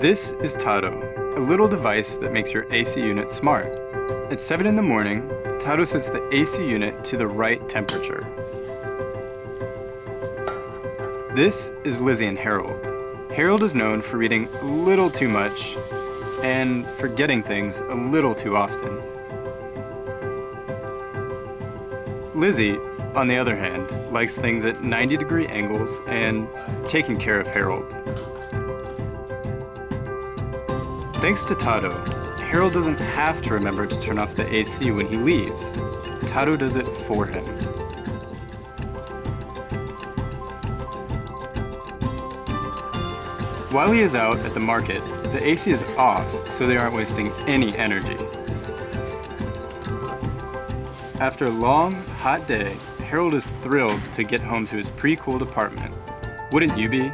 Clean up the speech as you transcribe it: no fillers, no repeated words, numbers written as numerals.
This is Tado, a little device that makes your AC unit smart. At 7 in the morning, Tado sets the AC unit to the right temperature. This is Lizzie and Harold. Harold is known for reading a little too much and forgetting things a little too often. Lizzie, on the other hand, likes things at 90-degree angles and taking care of Harold. Thanks to Tado, Harold doesn't have to remember to turn off the AC when he leaves. Tado does it for him. While he is out at the market, the AC is off so they aren't wasting any energy. After a long, hot day, Harold is thrilled to get home to his pre-cooled apartment. Wouldn't you be?